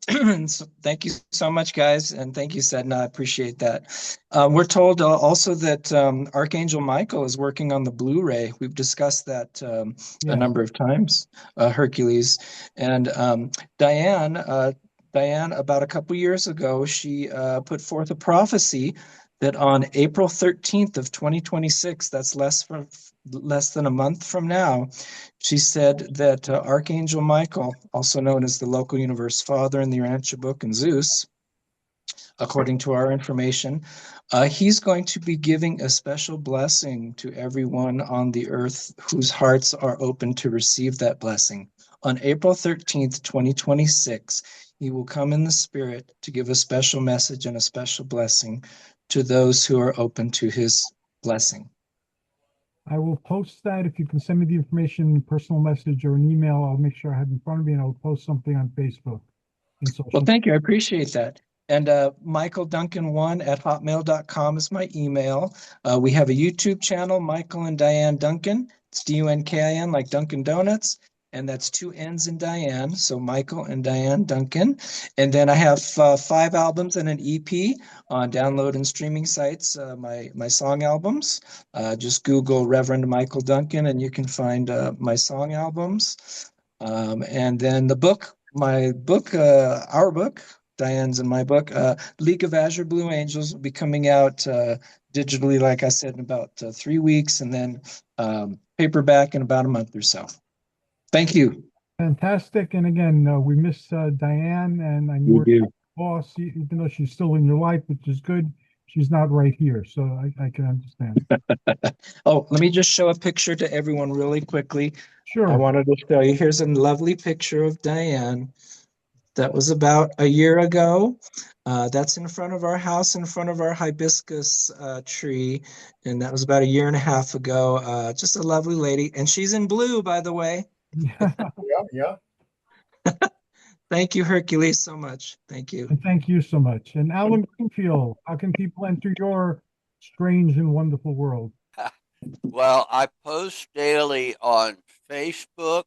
Thank you so much, guys. And thank you, Setna. I appreciate that. We're told also that Archangel Michael is working on the Blu-ray. We've discussed that a number of times, Hercules. And Diane Diane, about a couple years ago, she put forth a prophecy that on April 13th of 2026, that's less than a month from now, she said that Archangel Michael, also known as the local universe father in the Urantia book and Zeus, according to our information, he's going to be giving a special blessing to everyone on the earth whose hearts are open to receive that blessing. On April 13th, 2026, he will come in the spirit to give a special message and a special blessing to those who are open to his blessing. I will post that. If you can send me the information, personal message or an email, I'll make sure I have it in front of me, and I'll post something on Facebook and social. Well, thank you. I appreciate that. And michaelduncan1@hotmail.com is my email. We have a YouTube channel, Michael and Diane Duncan. It's Dunkin, like Dunkin' Donuts. And that's 2 N's in Diane. So Michael and Diane Duncan. And then I have 5 albums and an EP on download and streaming sites, my song albums. Just Google Reverend Michael Duncan and you can find my song albums. And then the book, our book, Diane's and my book, League of Azure Blue Angels, will be coming out digitally, like I said, in about 3 weeks, and then paperback in about a month or so. Thank you. Fantastic. And again, we miss Diane, and I know her boss, even though she's still in your life, which is good, she's not right here. So I can understand. Oh, let me just show a picture to everyone really quickly. Sure. I wanted to show you. Here's a lovely picture of Diane. That was about a year ago. That's in front of our house, in front of our hibiscus tree. And that was about a year and a half ago. Just a lovely lady. And she's in blue, by the way. Yeah. Thank you, Hercules, so much. Thank you. And thank you so much. And Alan Greenfield, how can people enter your strange and wonderful world? Well, I post daily on Facebook,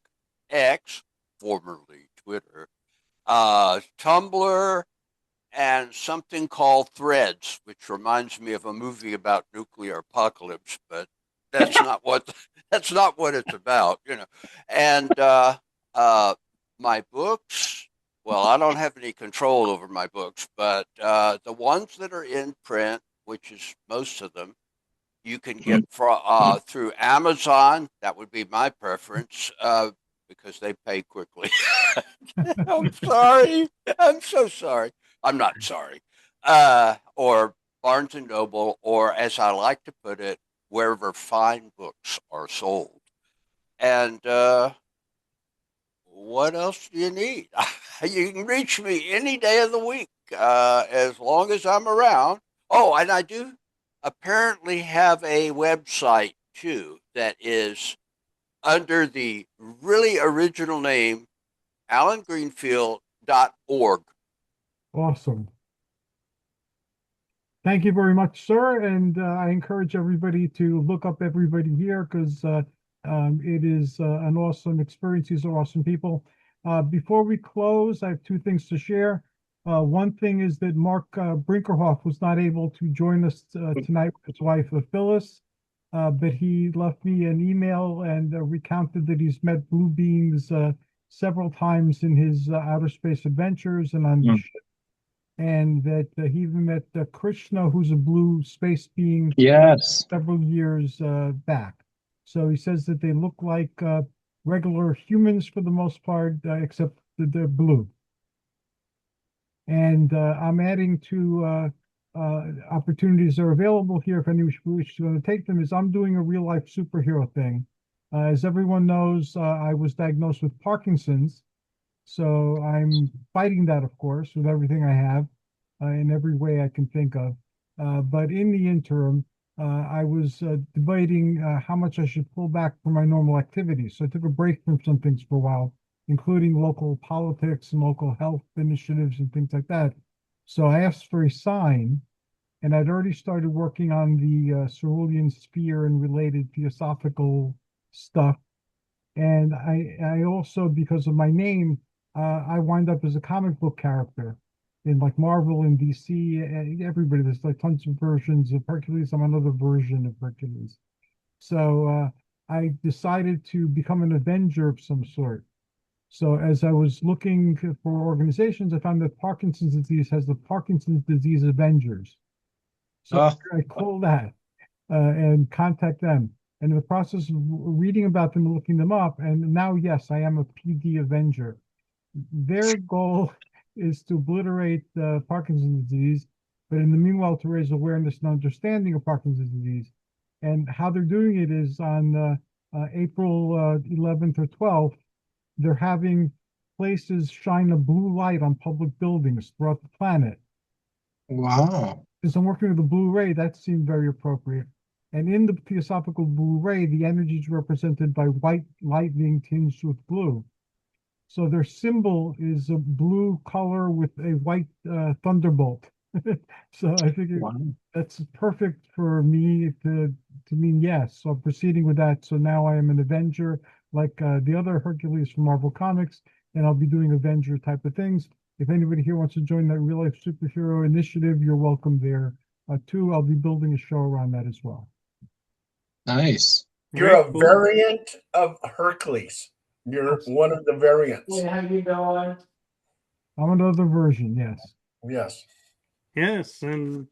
X, formerly Twitter, Tumblr, and something called Threads, which reminds me of a movie about nuclear apocalypse, but that's not what it's about, you know. And my books, well, I don't have any control over my books, but the ones that are in print, which is most of them, you can get through Amazon. That would be my preference because they pay quickly. I'm sorry. I'm so sorry. I'm not sorry. Or Barnes and Noble, or as I like to put it, wherever fine books are sold. And what else do you need? You can reach me any day of the week as long as I'm around. Oh, and I do apparently have a website too that is under the really original name alangreenfield.org. Awesome. Thank you very much, sir. And I encourage everybody to look up everybody here because it is an awesome experience. These are awesome people. Before we close, I have 2 things to share. One thing is that Mark Brinkerhoff was not able to join us tonight with his wife, Phyllis, but he left me an email and recounted that he's met blue beings several times in his outer space adventures and on the ship, and that he even met Krishna, who's a blue space being, several years back. So he says that they look like regular humans for the most part, except that they're blue. And I'm adding to opportunities that are available here if anyone wishes to take them, is I'm doing a real life superhero thing. As everyone knows, I was diagnosed with Parkinson's. So I'm fighting that, of course, with everything I have in every way I can think of. But in the interim, I was debating how much I should pull back from my normal activities. So I took a break from some things for a while, including local politics and local health initiatives and things like that. So I asked for a sign, and I'd already started working on the cerulean sphere and related theosophical stuff. And I also, because of my name, I wind up as a comic book character in like Marvel and DC. Everybody, there's like tons of versions of Hercules. I'm another version of Hercules. So I decided to become an Avenger of some sort. So as I was looking for organizations, I found that Parkinson's disease has the Parkinson's Disease Avengers. So I call that and contact them. And in the process of reading about them and looking them up, and now, yes, I am a PD Avenger. Their goal is to obliterate Parkinson's disease, but in the meanwhile, to raise awareness and understanding of Parkinson's disease. And how they're doing it is on April 11th or 12th, they're having places shine a blue light on public buildings throughout the planet. Wow. Because I'm working with the Blu-ray, that seemed very appropriate. And in the Theosophical Blu-ray, the energy is represented by white lightning tinged with blue. So their symbol is a blue color with a white thunderbolt. So I figured that's perfect for me to mean yes. So I'm proceeding with that. So now I am an Avenger, like the other Hercules from Marvel Comics, and I'll be doing Avenger type of things. If anybody here wants to join that real life superhero initiative, you're welcome there too. I'll be building a show around that as well. Nice. You're a variant of Hercules. You're one of the variants. How you doing? I'm another version, yes. Yes. Yes, and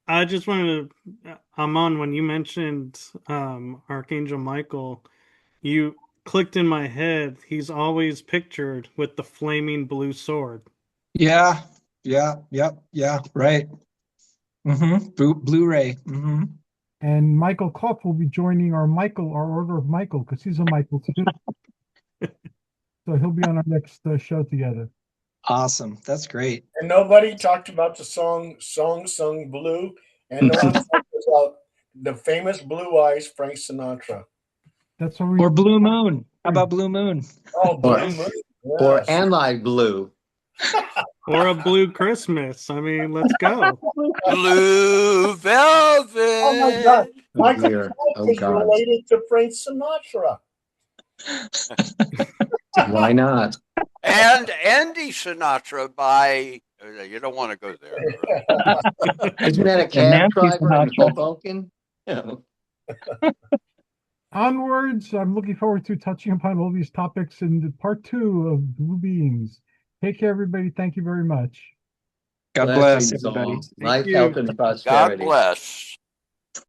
I just wanted to, Ammon, when you mentioned Archangel Michael, you clicked in my head. He's always pictured with the flaming blue sword. Yeah. Right. Blu-ray. And Michael Kopf will be joining our Order of Michael, because he's a Michael too. So he'll be on our next show together. Awesome. That's great. And nobody talked about the song Sung Blue, and no one talked about the famous Blue Eyes Frank Sinatra. That's what we. Or Blue Moon. How about Blue Moon? Oh, Blue Moon. Yes. Yes. Or am I blue? Or a blue Christmas. I mean, let's go. Blue velvet. Oh my God. Michael dear. Kopf is God. related to Frank Sinatra. Why not? And Andy Sinatra by, you don't want to go there. Isn't that a And cab Nancy driver in Sinatra. Hoboken? Yeah. Onwards, I'm looking forward to touching upon all these topics in part 2 of Blue Beings. Take care, everybody. Thank you very much. God bless Blessings everybody. all. Life, you. health, and God prosperity. bless.